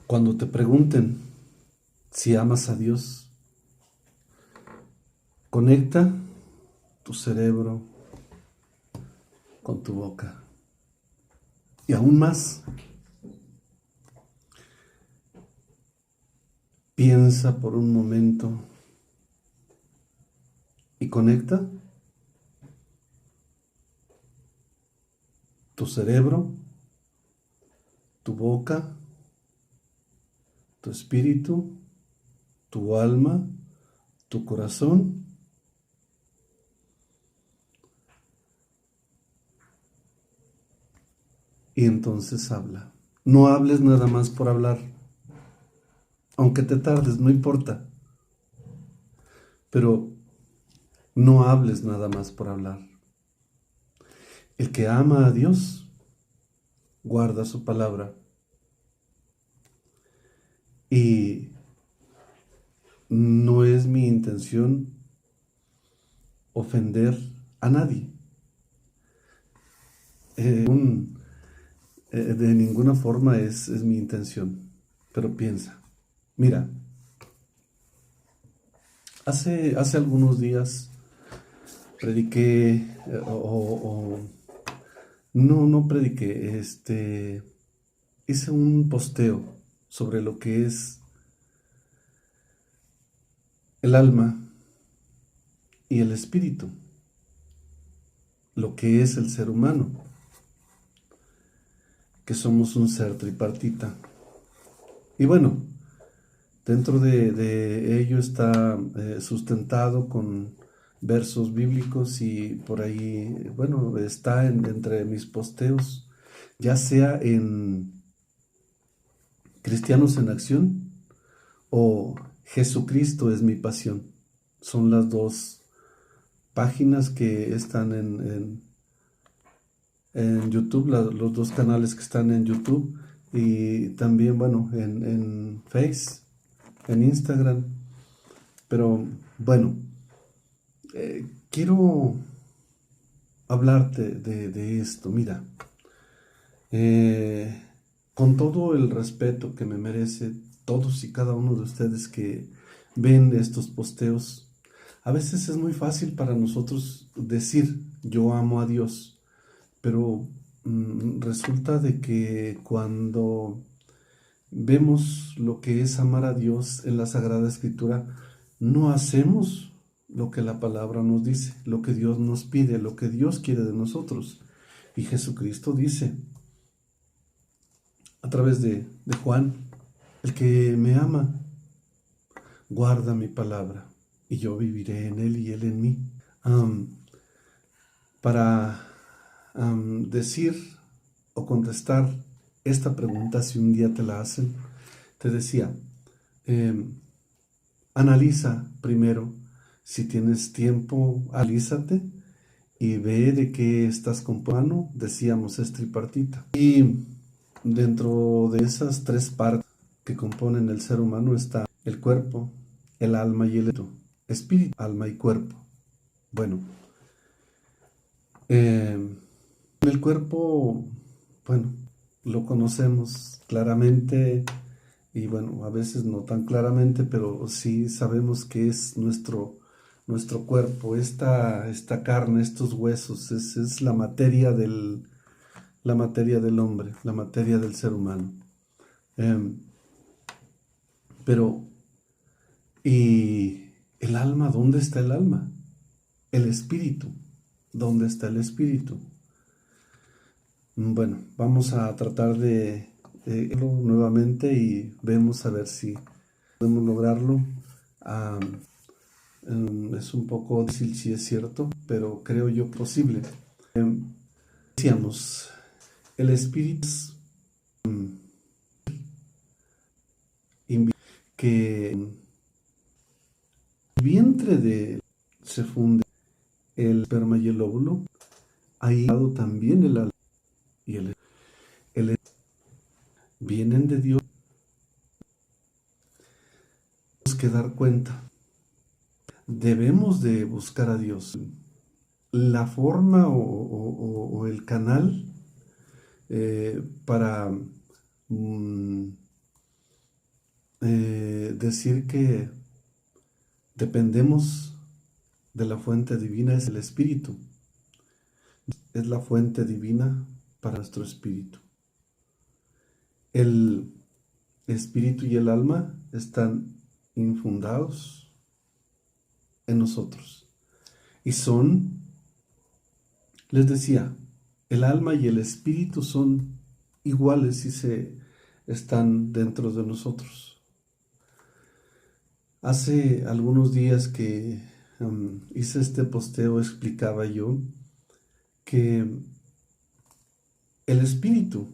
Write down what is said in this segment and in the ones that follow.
Cuando te pregunten si amas a Dios, conecta tu cerebro con tu boca. Y aún más, piensa por un momento y conecta tu cerebro, tu boca, tu espíritu, tu alma, tu corazón. Y entonces habla. No hables nada más por hablar. Aunque te tardes, no importa. Pero no hables nada más por hablar. El que ama a Dios, guarda su palabra. Y no es mi intención ofender a nadie. De ninguna forma es mi intención. Pero piensa, mira, hace algunos días prediqué, no prediqué, hice un posteo sobre lo que es el alma y el espíritu, lo que es el ser humano, que somos un ser tripartita. Y bueno, dentro de ello está sustentado con versos bíblicos y por ahí, bueno, está entre mis posteos, ya sea en Cristianos en Acción o Jesucristo es mi pasión. Son las dos páginas que están en YouTube, los dos canales que están en YouTube y también, bueno, en Face, en Instagram. Pero bueno, quiero hablarte de esto. Mira, con todo el respeto que me merece todos y cada uno de ustedes que ven estos posteos, a veces es muy fácil para nosotros decir yo amo a Dios, pero resulta de que cuando vemos lo que es amar a Dios en la Sagrada Escritura, no hacemos lo que la palabra nos dice, lo que Dios nos pide, lo que Dios quiere de nosotros. Y Jesucristo dice, a través de Juan, el que me ama, guarda mi palabra, y yo viviré en él y él en mí. Para decir o contestar esta pregunta, si un día te la hacen, te decía, analiza primero, si tienes tiempo, analízate y ve de qué estás compuesto. Decíamos, es tripartita. Y dentro de esas tres partes que componen el ser humano está el cuerpo, el alma y el espíritu, alma y cuerpo. Bueno, el cuerpo, bueno, lo conocemos claramente y bueno, a veces no tan claramente, pero sí sabemos que es nuestro cuerpo, esta carne, estos huesos, es la materia del hombre, la materia del ser humano. Pero, ¿y el alma? ¿Dónde está el alma? El espíritu, ¿dónde está el espíritu? Bueno, vamos a tratar de verlo nuevamente y vemos a ver si podemos lograrlo. Es un poco difícil, si es cierto, pero creo yo posible. Decíamos, el espíritu es que el vientre de se funde el esperma y el óvulo, ahí también el alma y el vienen de Dios. Tenemos que dar cuenta. Debemos de buscar a Dios. La forma o el canal para decir que dependemos de la fuente divina es el espíritu. Es la fuente divina para nuestro espíritu. El espíritu y el alma están infundados en nosotros. Y son, les decía, el alma y el espíritu son iguales y están dentro de nosotros. Hace algunos días que hice este posteo, explicaba yo que el espíritu,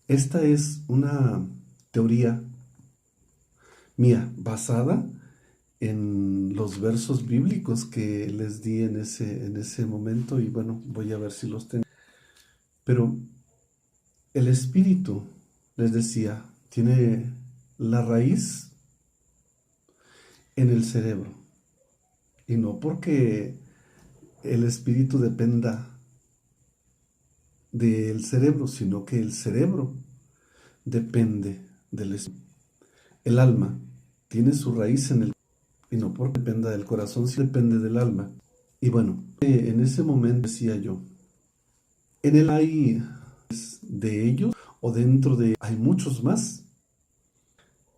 esta es una teoría mía basada en los versos bíblicos que les di en ese momento, y bueno, voy a ver si los tengo. Pero el espíritu, les decía, tiene la raíz en el cerebro. Y no porque el espíritu dependa del cerebro, sino que el cerebro depende del espíritu. El alma tiene su raíz en el, y no porque dependa del corazón, sino depende del alma. Y bueno, en ese momento decía yo, en el hay de ellos, o dentro de hay muchos más,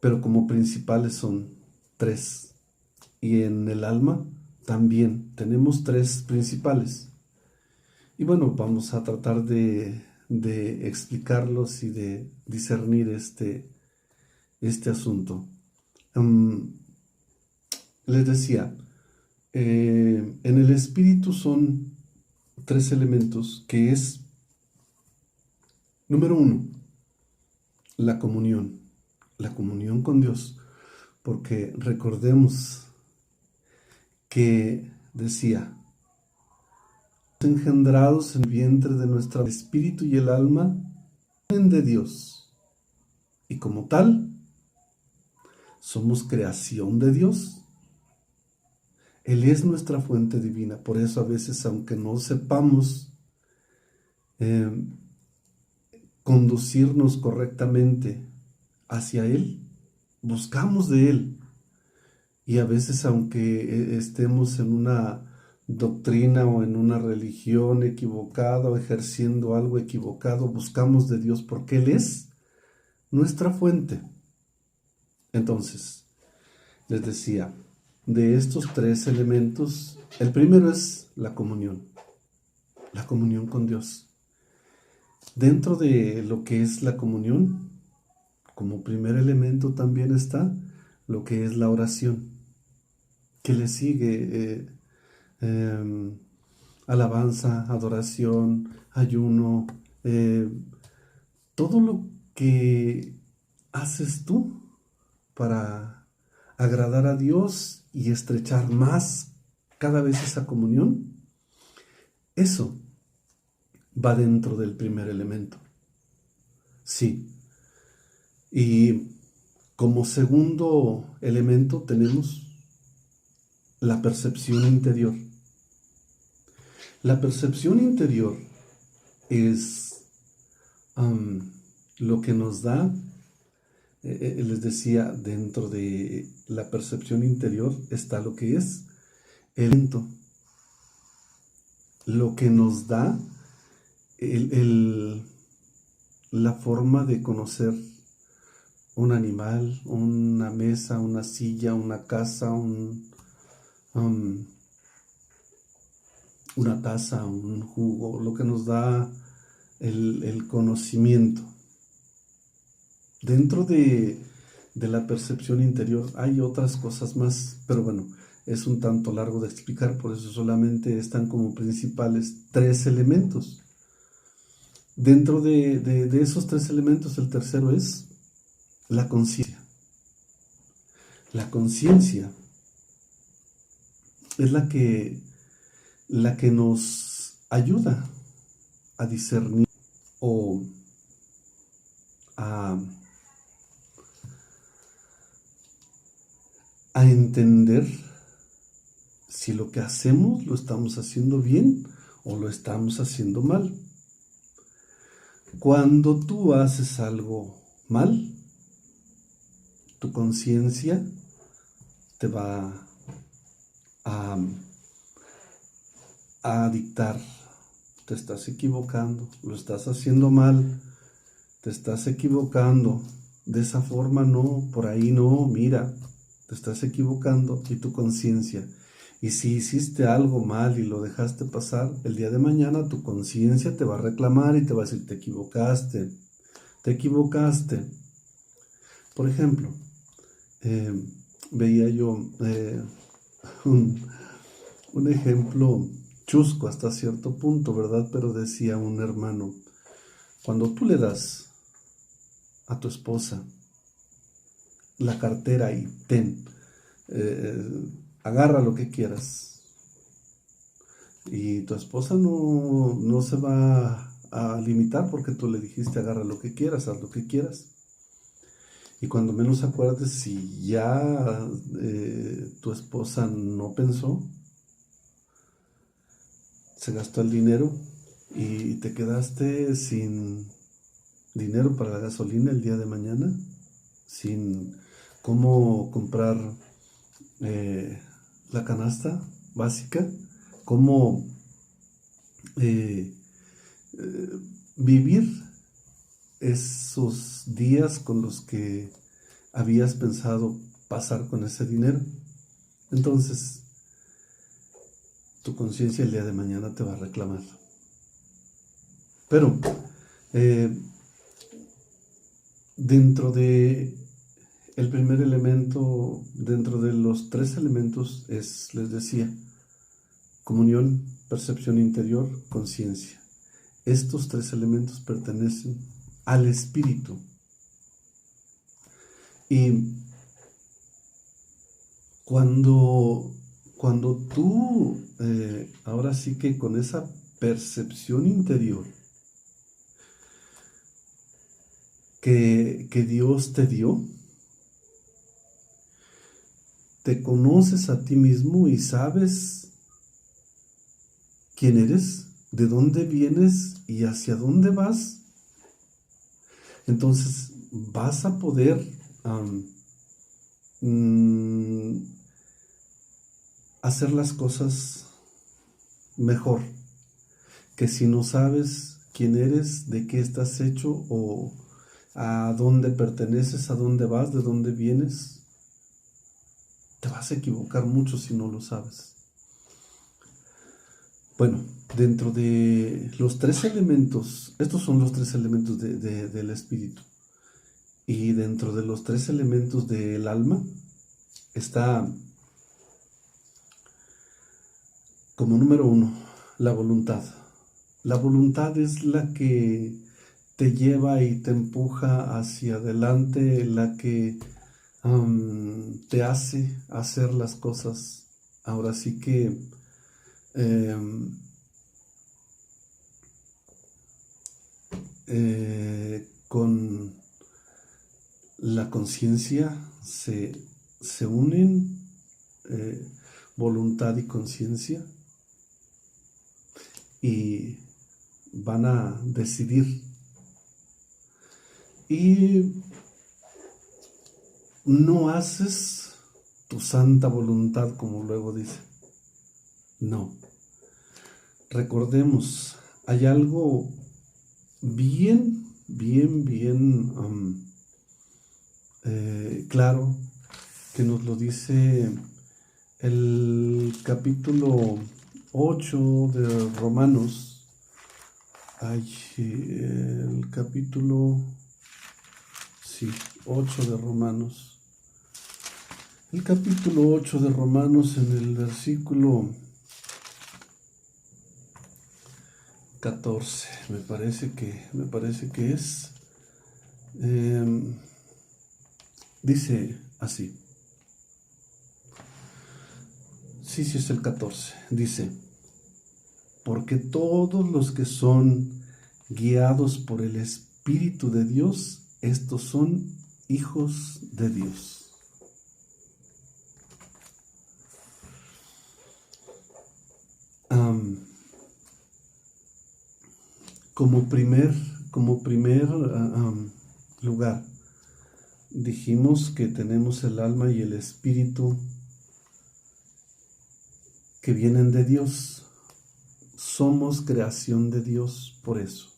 pero como principales son 3. Y en el alma también tenemos 3 principales. Y bueno, vamos a tratar de explicarlos y de discernir este asunto. Les decía, en el espíritu son 3 elementos, que es, número 1, la comunión con Dios, porque recordemos que decía, engendrados en el vientre de nuestro espíritu y el alma de Dios, y como tal somos creación de Dios. Él es nuestra fuente divina. Por eso a veces, aunque no sepamos conducirnos correctamente hacia Él, buscamos de Él. Y a veces, aunque estemos en una doctrina o en una religión equivocada o ejerciendo algo equivocado, buscamos de Dios porque Él es nuestra fuente. Entonces, les decía, de estos 3 elementos, el primero es la comunión con Dios. Dentro de lo que es la comunión, como primer elemento también está lo que es la oración, que le sigue alabanza, adoración, ayuno, todo lo que haces tú para agradar a Dios y estrechar más cada vez esa comunión, eso va dentro del primer elemento. Sí. Y como segundo elemento tenemos la percepción interior. La percepción interior es lo que nos da, les decía, dentro de la percepción interior está lo que es el elemento, lo que nos da la forma de conocer un animal, una mesa, una silla, una casa, una taza, un jugo, lo que nos da el conocimiento. Dentro de la percepción interior hay otras cosas más, pero bueno, es un tanto largo de explicar, por eso solamente están como principales 3 elementos. Dentro de esos 3 elementos, el tercero es la conciencia. La conciencia es la que nos ayuda a discernir o a entender si lo que hacemos lo estamos haciendo bien o lo estamos haciendo mal. Cuando tú haces algo mal, tu conciencia te va a, a dictar: te estás equivocando, lo estás haciendo mal, te estás equivocando, de esa forma no, por ahí no, mira, te estás equivocando. Y tu conciencia, y si hiciste algo mal y lo dejaste pasar, el día de mañana tu conciencia te va a reclamar y te va a decir: te equivocaste, te equivocaste. Por ejemplo, veía yo un, un ejemplo chusco hasta cierto punto, ¿verdad? Pero decía un hermano: cuando tú le das a tu esposa la cartera y ten, agarra lo que quieras, y tu esposa no se va a limitar porque tú le dijiste: agarra lo que quieras, haz lo que quieras. Y cuando menos acuerdes, si ya tu esposa no pensó, se gastó el dinero y te quedaste sin dinero para la gasolina el día de mañana, sin cómo comprar eh, la canasta básica, cómo eh, eh, vivir esos días con los que habías pensado pasar con ese dinero. Entonces, tu conciencia el día de mañana te va a reclamar. Pero dentro de el primer elemento, dentro de los tres elementos, les decía, comunión, percepción interior, conciencia. Estos tres elementos pertenecen al espíritu. Y cuando tú, ahora sí que con esa percepción interior que Dios te dio, te conoces a ti mismo y sabes quién eres, de dónde vienes y hacia dónde vas, entonces vas a poder hacer las cosas mejor que si no sabes quién eres, de qué estás hecho o a dónde perteneces, a dónde vas, de dónde vienes. Te vas a equivocar mucho si no lo sabes. Bueno, dentro de los tres elementos, estos son los tres elementos del espíritu. Y dentro de los tres elementos del alma está como número uno la voluntad. La voluntad es la que te lleva y te empuja hacia adelante, la que te hace hacer las cosas. Ahora sí que con la conciencia se unen, voluntad y conciencia, y van a decidir. Y no haces tu santa voluntad, como luego dice. No. Recordemos, hay algo bien claro que nos lo dice el capítulo 8 de Romanos. El capítulo 8 de Romanos. El capítulo 8 de Romanos, en el versículo 14, me parece que es. Dice así. Sí, es el 14. Dice: porque todos los que son guiados por el Espíritu de Dios, estos son hijos de Dios. Como primer lugar, dijimos que tenemos el alma y el espíritu que vienen de Dios. Somos creación de Dios por eso.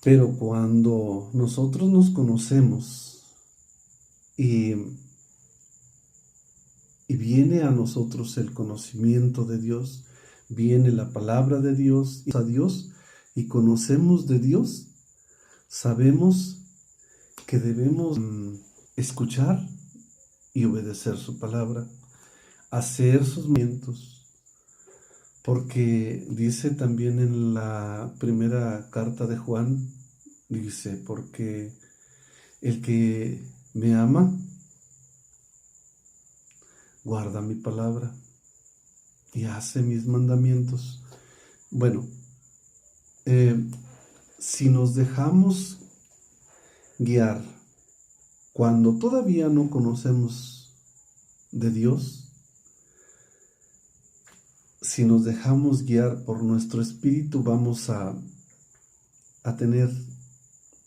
Pero cuando nosotros nos conocemos y viene a nosotros el conocimiento de Dios, viene la palabra de Dios, a Dios, y conocemos de Dios, sabemos que debemos escuchar y obedecer su palabra, hacer sus mandamientos, porque dice también en la primera carta de Juan, dice, porque el que me ama, guarda mi palabra y hace mis mandamientos. Bueno, si nos dejamos guiar cuando todavía no conocemos de Dios, si nos dejamos guiar por nuestro espíritu, vamos a tener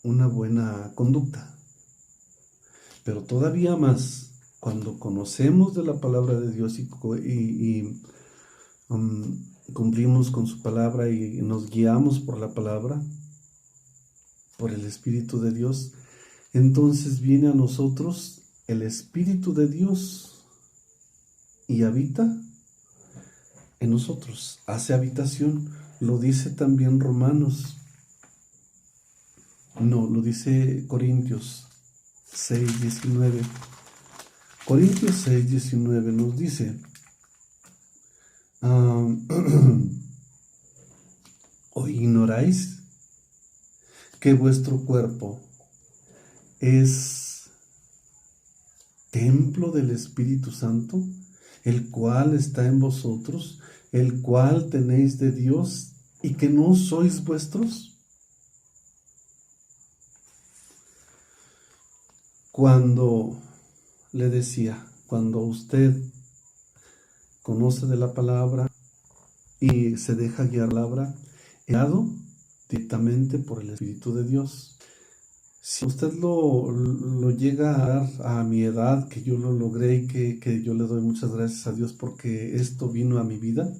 una buena conducta. Pero todavía más, cuando conocemos de la palabra de Dios y cumplimos con su palabra y nos guiamos por la palabra, por el Espíritu de Dios, entonces viene a nosotros el Espíritu de Dios y habita en nosotros, hace habitación. Lo dice también Romanos, no, lo dice Corintios 6:19. Corintios 6:19 nos dice, ¿o ignoráis que vuestro cuerpo es templo del Espíritu Santo, el cual está en vosotros, el cual tenéis de Dios, y que no sois vuestros? Cuando le decía, cuando usted conoce de la palabra y se deja guiar la palabra, guiado directamente por el Espíritu de Dios. Si usted lo llega a dar a mi edad, que yo lo logré y que yo le doy muchas gracias a Dios porque esto vino a mi vida,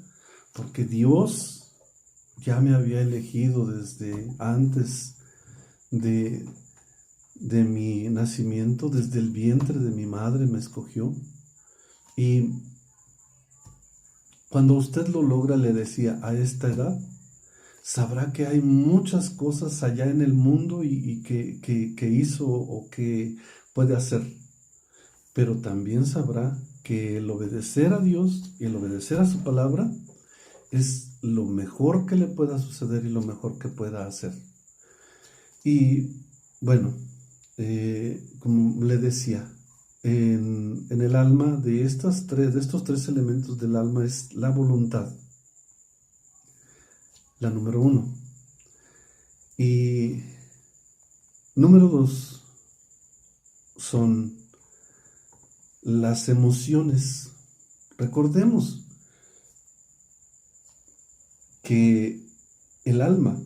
porque Dios ya me había elegido desde antes de mi nacimiento, desde el vientre de mi madre me escogió. Y cuando usted lo logra, le decía, a esta edad, sabrá que hay muchas cosas allá en el mundo y que hizo o que puede hacer. Pero también sabrá que el obedecer a Dios y el obedecer a su palabra es lo mejor que le pueda suceder y lo mejor que pueda hacer. Y bueno, como le decía, en el alma de estos tres elementos del alma es la voluntad, la número 1. Y número 2 son las emociones. Recordemos que el alma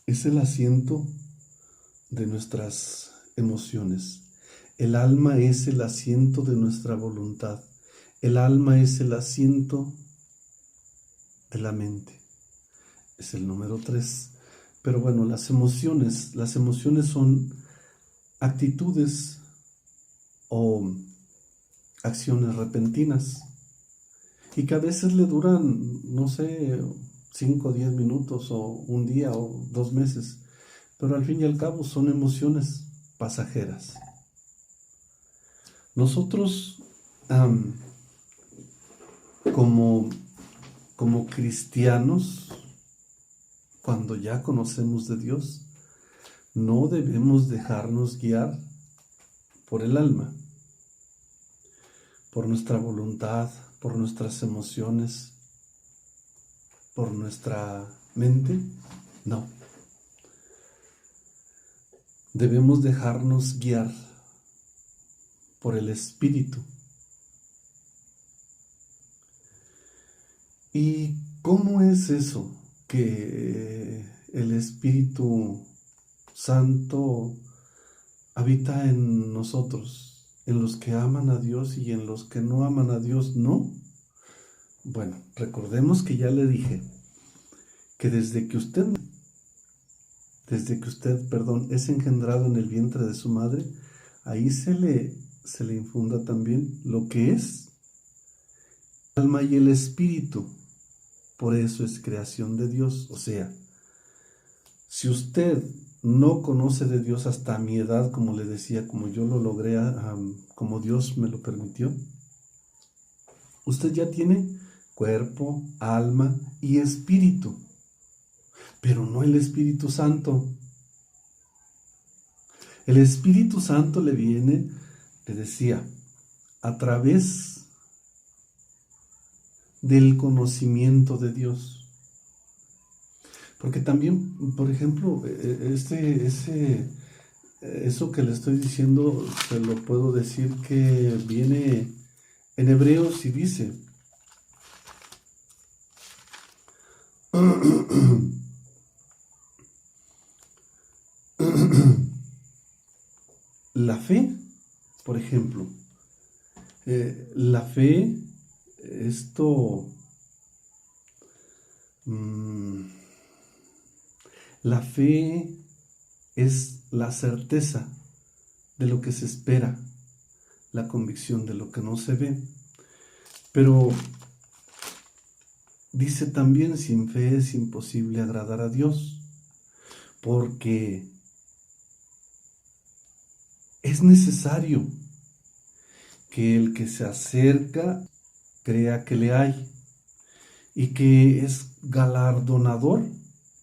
es el asiento de nuestras emociones. El alma es el asiento de nuestra voluntad. El alma es el asiento de la mente. Es el número 3. Pero bueno, las emociones son actitudes o acciones repentinas y que a veces le duran, no sé, 5 o 10 minutos o un día o 2 meses, pero al fin y al cabo son emociones pasajeras. Nosotros como cristianos, cuando ya conocemos de Dios, no debemos dejarnos guiar por el alma, por nuestra voluntad, por nuestras emociones, por nuestra mente. No. Debemos dejarnos guiar por el Espíritu. ¿Y cómo es eso que el Espíritu Santo habita en nosotros, en los que aman a Dios y en los que no aman a Dios, ¿no? Bueno, recordemos que ya le dije que perdón, es engendrado en el vientre de su madre, ahí se le infunda también lo que es el alma y el espíritu. Por eso es creación de Dios. O sea, si usted no conoce de Dios hasta mi edad, como le decía, como yo lo logré, como Dios me lo permitió, usted ya tiene cuerpo, alma y espíritu, pero no el Espíritu Santo. El Espíritu Santo le viene, le decía, a través del conocimiento de Dios. Porque también, por ejemplo, eso que le estoy diciendo, se lo puedo decir que viene en Hebreos y dice, la fe, por ejemplo, la fe, esto, la fe es la certeza de lo que se espera, la convicción de lo que no se ve. Pero dice también, sin fe es imposible agradar a Dios, porque es necesario que el que se acerca crea que le hay y que es galardonador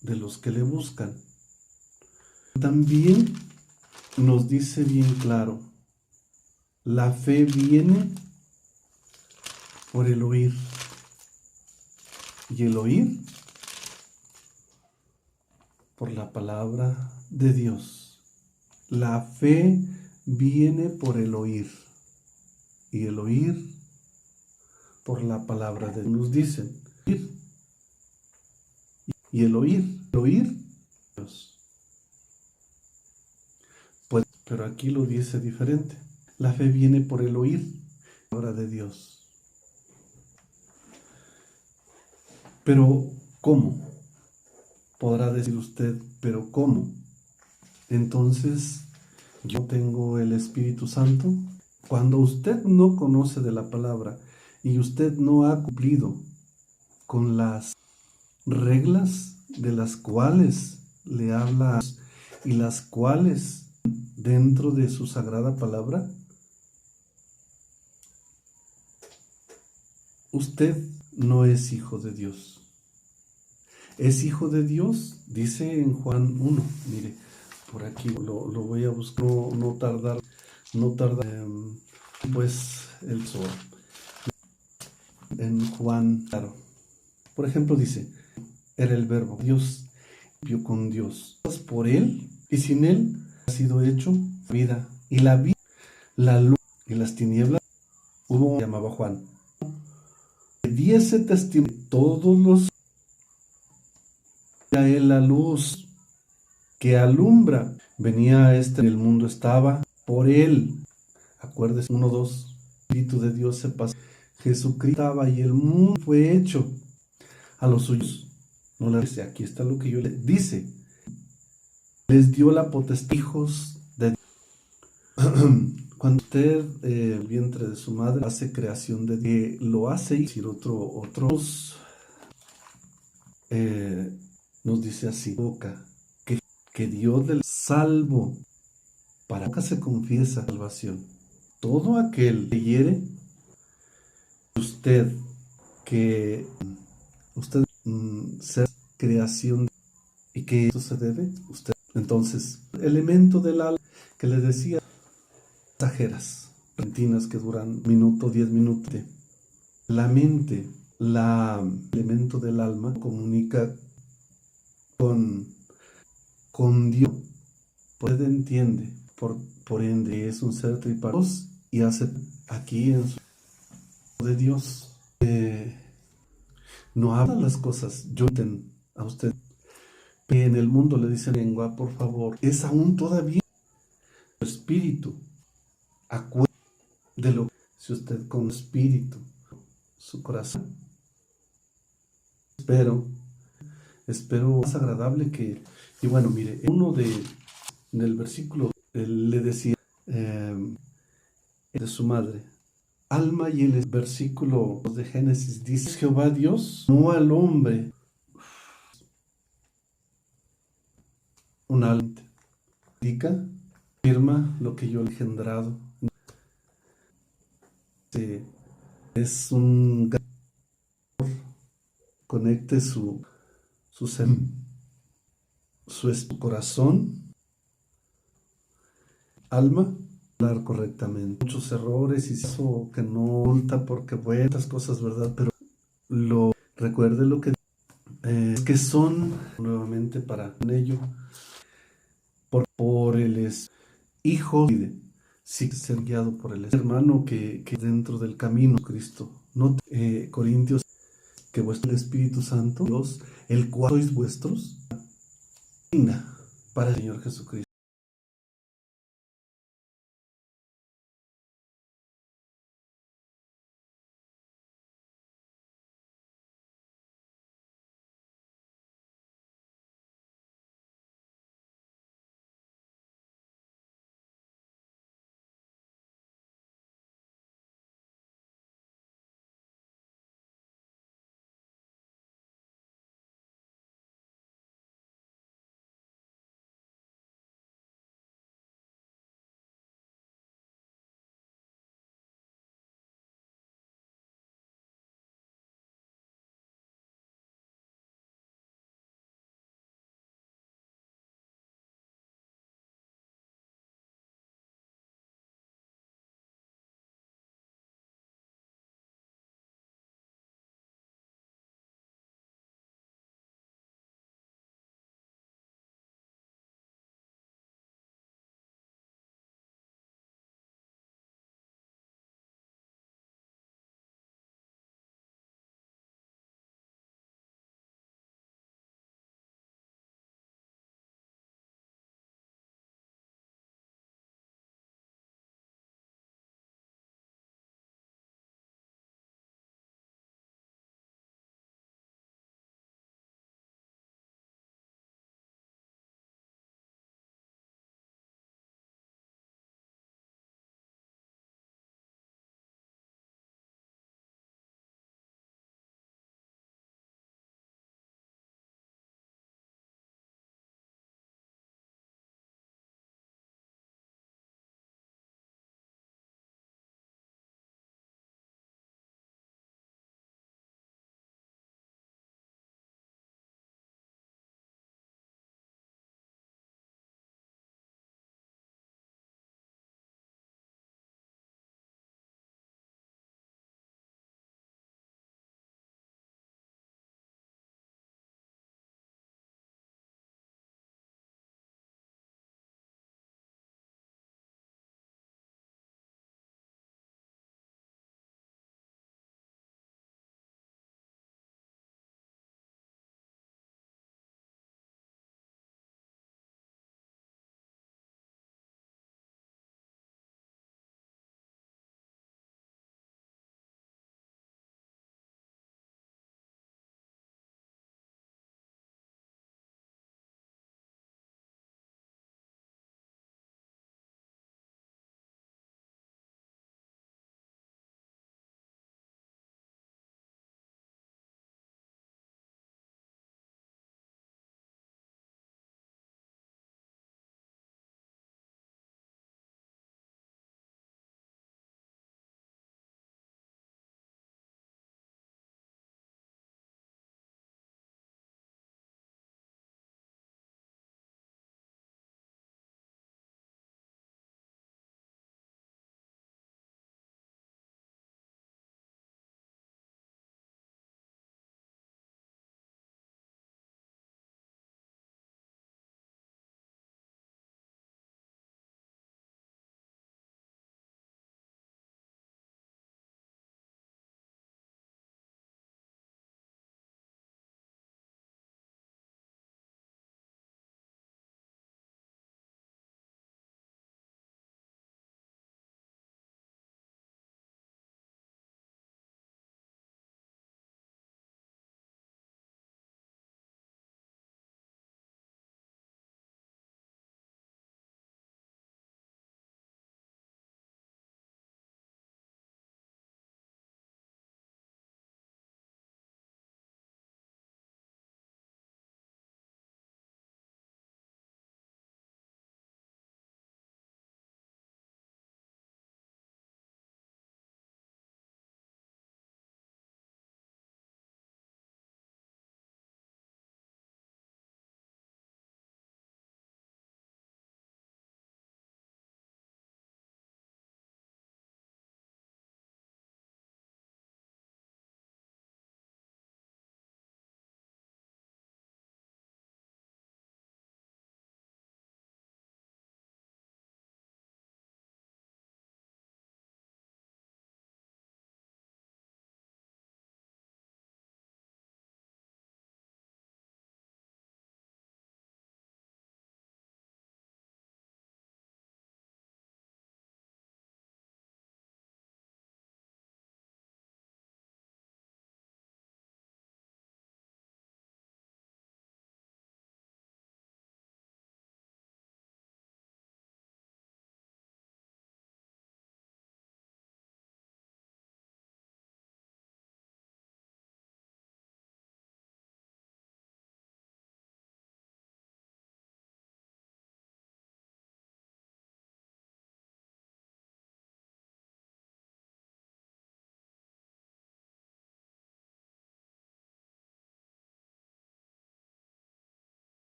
de los que le buscan. También nos dice bien claro, la fe viene por el oír y el oír por la palabra de Dios. La fe viene por el oír y el oír por la palabra de Dios. Nos dicen y el oír Dios. Pues, pero aquí lo dice diferente. La fe viene por el oír la palabra de Dios. Pero ¿cómo? Podrá decir usted, pero ¿cómo? Entonces, yo tengo el Espíritu Santo. Cuando usted no conoce de la palabra y usted no ha cumplido con las reglas de las cuales le habla y las cuales dentro de su sagrada palabra, usted no es hijo de Dios. Es hijo de Dios, dice en Juan 1. Mire, por aquí lo voy a buscar, no tardar, pues el sol. En Juan, claro. Por ejemplo, dice, era el verbo, Dios vio con Dios. Por él y sin él ha sido hecho vida. Y la vida, la luz y las tinieblas, llamaba Juan, que diese testimonio de todos los a él la luz que alumbra. Venía en el mundo estaba por él. Acuérdese, 1:2, Espíritu de Dios se pasó. Jesucristo estaba y el mundo fue hecho a los suyos. No le dice, aquí está lo que yo le dice. Les dio la potestad, hijos de cuando usted, el vientre de su madre, hace creación de Dios, lo hace, decir otros, nos dice así, boca, que Dios del salvo, para boca se confiesa salvación. Todo aquel que hiere, usted, ser creación, y que eso se debe, usted. Entonces, elemento del alma que les decía, pasajeras, repentinas que duran minuto, 10 minutos. La mente, elemento del alma, comunica con Dios. Usted entiende, por ende, es un ser tripartito y hace aquí en su de Dios. No habla las cosas, yo a usted. En el mundo le dicen lengua, por favor, es aún todavía el espíritu. Acuérdate de lo que si usted con espíritu, su corazón. Espero más agradable que, y bueno, mire, del versículo, él le decía de su madre, alma, y el versículo de Génesis dice, Jehová Dios, no al hombre, un alma, indica, afirma lo que yo he engendrado. Es un conecte su corazón, alma, hablar correctamente. Muchos errores y eso que no oculta porque buenas cosas, ¿verdad? Pero recuerde lo que es que son nuevamente para ello por el hijo sí ser guiado por el hermano que dentro del camino Cristo. No Corintios que vuestro Espíritu Santo, Dios, el cual sois vuestros, para el Señor Jesucristo.